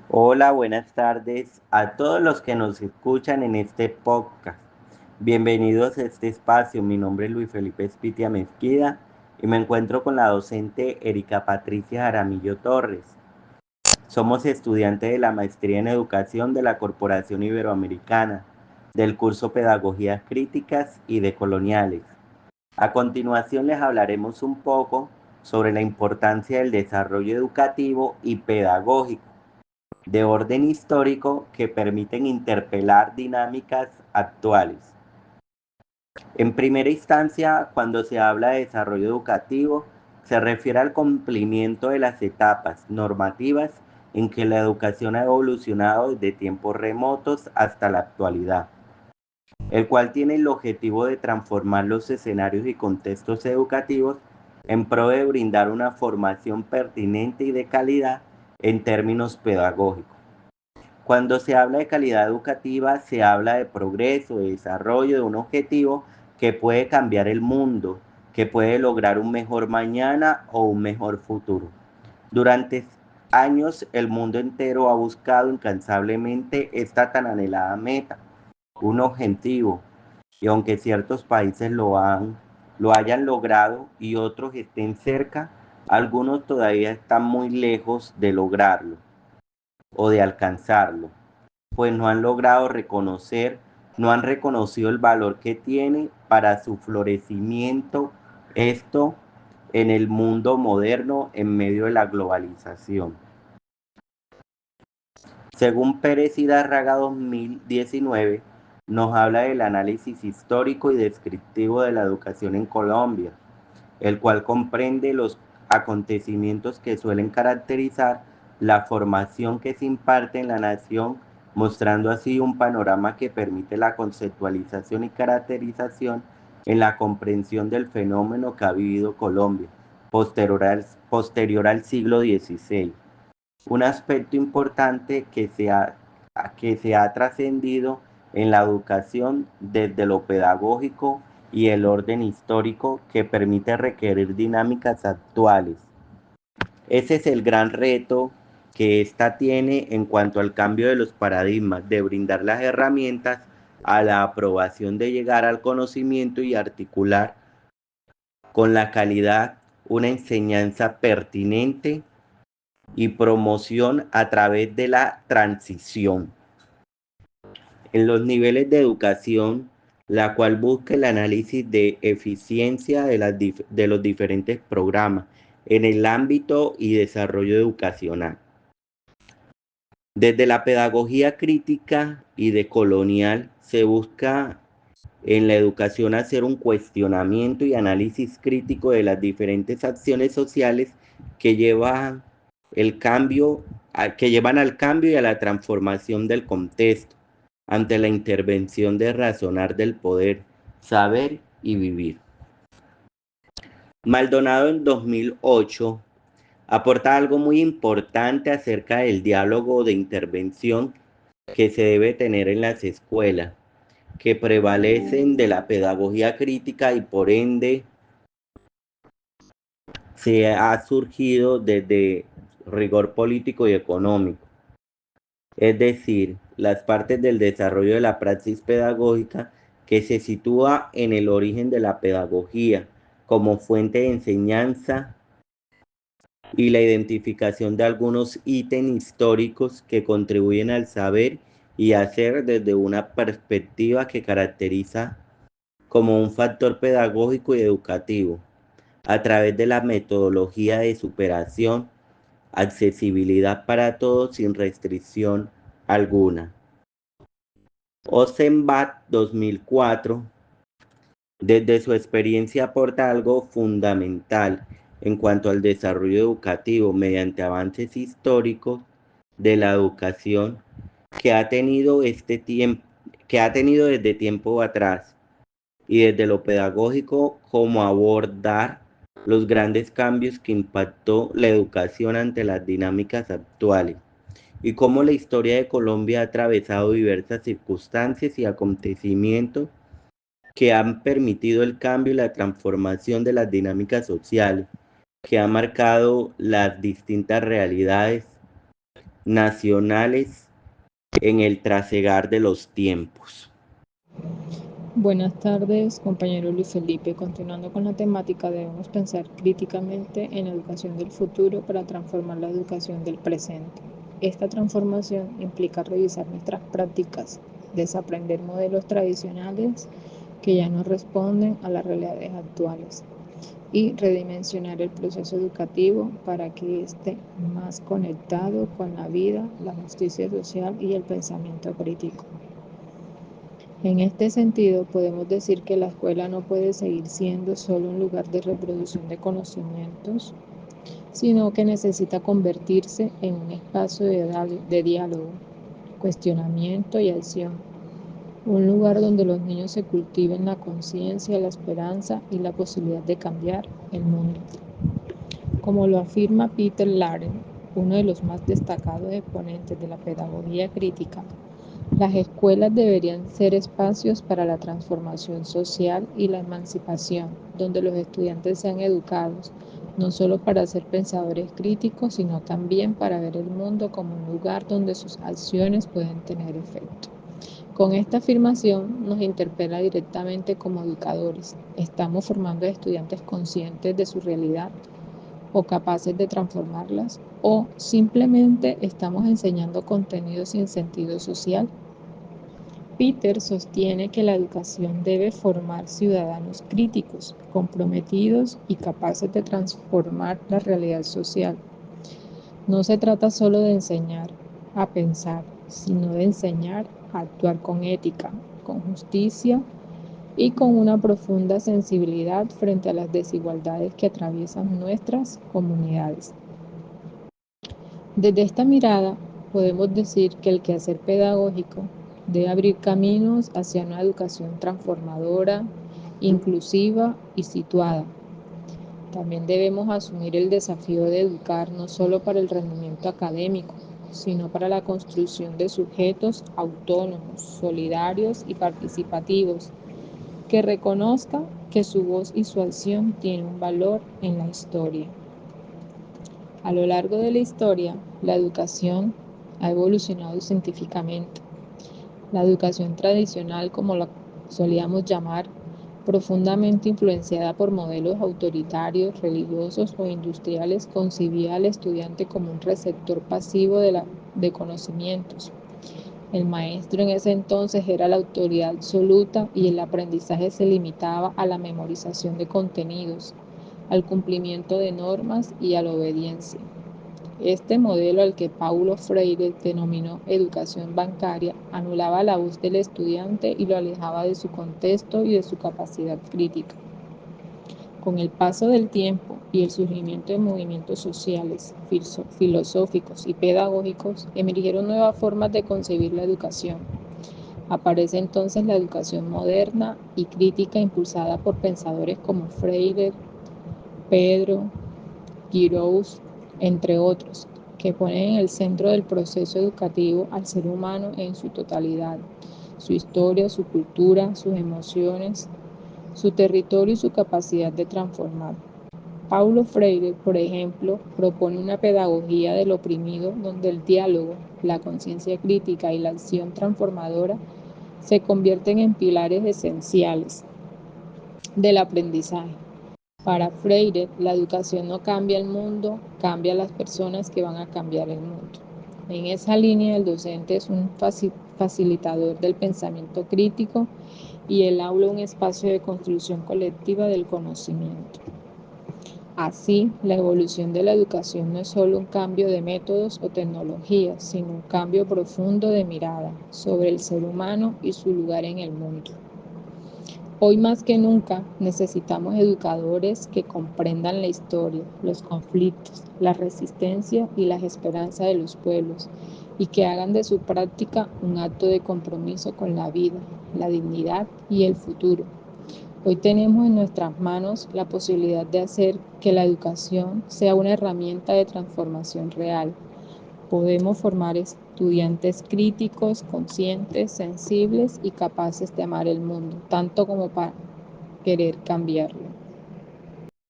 Hola, buenas tardes a todos los que nos escuchan en este podcast. Bienvenidos a este espacio. Mi nombre es Luis Felipe Espitia Mezquida y me encuentro con la docente Erika Patricia Jaramillo Torres. Somos estudiantes de la maestría en educación de la Corporación Iberoamericana, del curso Pedagogías Críticas y Decoloniales. A continuación les hablaremos un poco sobre la importancia del desarrollo educativo y pedagógico de orden histórico que permiten interpelar dinámicas actuales. En primera instancia, cuando se habla de desarrollo educativo, se refiere al cumplimiento de las etapas normativas en que la educación ha evolucionado desde tiempos remotos hasta la actualidad, el cual tiene el objetivo de transformar los escenarios y contextos educativos en pro de brindar una formación pertinente y de calidad en términos pedagógicos. Cuando se habla de calidad educativa, se habla de progreso, de desarrollo, de un objetivo que puede cambiar el mundo, que puede lograr un mejor mañana o un mejor futuro. Durante años, el mundo entero ha buscado incansablemente esta tan anhelada meta, un objetivo, y aunque ciertos países lo hayan logrado y otros estén cerca, algunos todavía están muy lejos de lograrlo o de alcanzarlo, pues no han logrado reconocer, no han reconocido el valor que tiene para su florecimiento esto en el mundo moderno en medio de la globalización. Según Pérez Hidárraga 2019, nos habla del análisis histórico y descriptivo de la educación en Colombia, el cual comprende los acontecimientos que suelen caracterizar la formación que se imparte en la nación, mostrando así un panorama que permite la conceptualización y caracterización en la comprensión del fenómeno que ha vivido Colombia posterior al siglo XVI. Un aspecto importante que se ha trascendido en la educación desde lo pedagógico y el orden histórico que permite requerir dinámicas actuales. Ese es el gran reto que ésta tiene en cuanto al cambio de los paradigmas, de brindar las herramientas a la aprobación de llegar al conocimiento y articular con la calidad una enseñanza pertinente y promoción a través de la transición en los niveles de educación, la cual busca el análisis de eficiencia de los diferentes programas en el ámbito y desarrollo educacional. Desde la pedagogía crítica y decolonial se busca en la educación hacer un cuestionamiento y análisis crítico de las diferentes acciones sociales que llevan que llevan al cambio y a la transformación del contexto ante la intervención de razonar del poder, saber y vivir. Maldonado en 2008 aporta algo muy importante acerca del diálogo de intervención que se debe tener en las escuelas, que prevalecen de la pedagogía crítica y por ende se ha surgido desde rigor político y económico. Es decir, las partes del desarrollo de la praxis pedagógica que se sitúa en el origen de la pedagogía como fuente de enseñanza y la identificación de algunos ítems históricos que contribuyen al saber y hacer desde una perspectiva que caracteriza como un factor pedagógico y educativo a través de la metodología de superación, accesibilidad para todos sin restricción alguna. Osenbat 2004, desde su experiencia aporta algo fundamental en cuanto al desarrollo educativo mediante avances históricos de la educación que ha tenido que ha tenido desde tiempo atrás y desde lo pedagógico cómo abordar los grandes cambios que impactó la educación ante las dinámicas actuales y cómo la historia de Colombia ha atravesado diversas circunstancias y acontecimientos que han permitido el cambio y la transformación de las dinámicas sociales, que han marcado las distintas realidades nacionales en el trasegar de los tiempos. Buenas tardes, compañero Luis Felipe. Continuando con la temática, debemos pensar críticamente en la educación del futuro para transformar la educación del presente. Esta transformación implica revisar nuestras prácticas, desaprender modelos tradicionales que ya no responden a las realidades actuales y redimensionar el proceso educativo para que esté más conectado con la vida, la justicia social y el pensamiento crítico. En este sentido, podemos decir que la escuela no puede seguir siendo solo un lugar de reproducción de conocimientos, sino que necesita convertirse en un espacio de diálogo, cuestionamiento y acción, un lugar donde los niños se cultiven la conciencia, la esperanza y la posibilidad de cambiar el mundo. Como lo afirma Peter Laren, uno de los más destacados exponentes de la pedagogía crítica, las escuelas deberían ser espacios para la transformación social y la emancipación, donde los estudiantes sean educados, no solo para ser pensadores críticos, sino también para ver el mundo como un lugar donde sus acciones pueden tener efecto. Con esta afirmación nos interpela directamente como educadores. ¿Estamos formando a estudiantes conscientes de su realidad o capaces de transformarlas? ¿O simplemente estamos enseñando contenidos sin sentido social? Peter sostiene que la educación debe formar ciudadanos críticos, comprometidos y capaces de transformar la realidad social. No se trata solo de enseñar a pensar, sino de enseñar a actuar con ética, con justicia y con una profunda sensibilidad frente a las desigualdades que atraviesan nuestras comunidades. Desde esta mirada, podemos decir que el quehacer pedagógico debe abrir caminos hacia una educación transformadora, inclusiva y situada. También debemos asumir el desafío de educar no solo para el rendimiento académico, sino para la construcción de sujetos autónomos, solidarios y participativos, que reconozcan que su voz y su acción tienen un valor en la historia. A lo largo de la historia, la educación ha evolucionado científicamente. La educación tradicional, como la solíamos llamar, profundamente influenciada por modelos autoritarios, religiosos o industriales, concibía al estudiante como un receptor pasivo de conocimientos. El maestro en ese entonces era la autoridad absoluta y el aprendizaje se limitaba a la memorización de contenidos, al cumplimiento de normas y a la obediencia. Este modelo, al que Paulo Freire denominó educación bancaria, anulaba la voz del estudiante y lo alejaba de su contexto y de su capacidad crítica. Con el paso del tiempo y el surgimiento de movimientos sociales, filosóficos y pedagógicos, emergieron nuevas formas de concebir la educación. Aparece entonces la educación moderna y crítica impulsada por pensadores como Freire, Pedro, Giroux, entre otros, que ponen en el centro del proceso educativo al ser humano en su totalidad, su historia, su cultura, sus emociones, su territorio y su capacidad de transformar. Paulo Freire, por ejemplo, propone una pedagogía del oprimido donde el diálogo, la conciencia crítica y la acción transformadora se convierten en pilares esenciales del aprendizaje. Para Freire, la educación no cambia el mundo, cambia las personas que van a cambiar el mundo. En esa línea, el docente es un facilitador del pensamiento crítico y el aula un espacio de construcción colectiva del conocimiento. Así, la evolución de la educación no es solo un cambio de métodos o tecnologías, sino un cambio profundo de mirada sobre el ser humano y su lugar en el mundo. Hoy más que nunca necesitamos educadores que comprendan la historia, los conflictos, la resistencia y las esperanzas de los pueblos y que hagan de su práctica un acto de compromiso con la vida, la dignidad y el futuro. Hoy tenemos en nuestras manos la posibilidad de hacer que la educación sea una herramienta de transformación real. Podemos formar estudiantes críticos, conscientes, sensibles y capaces de amar el mundo, tanto como para querer cambiarlo.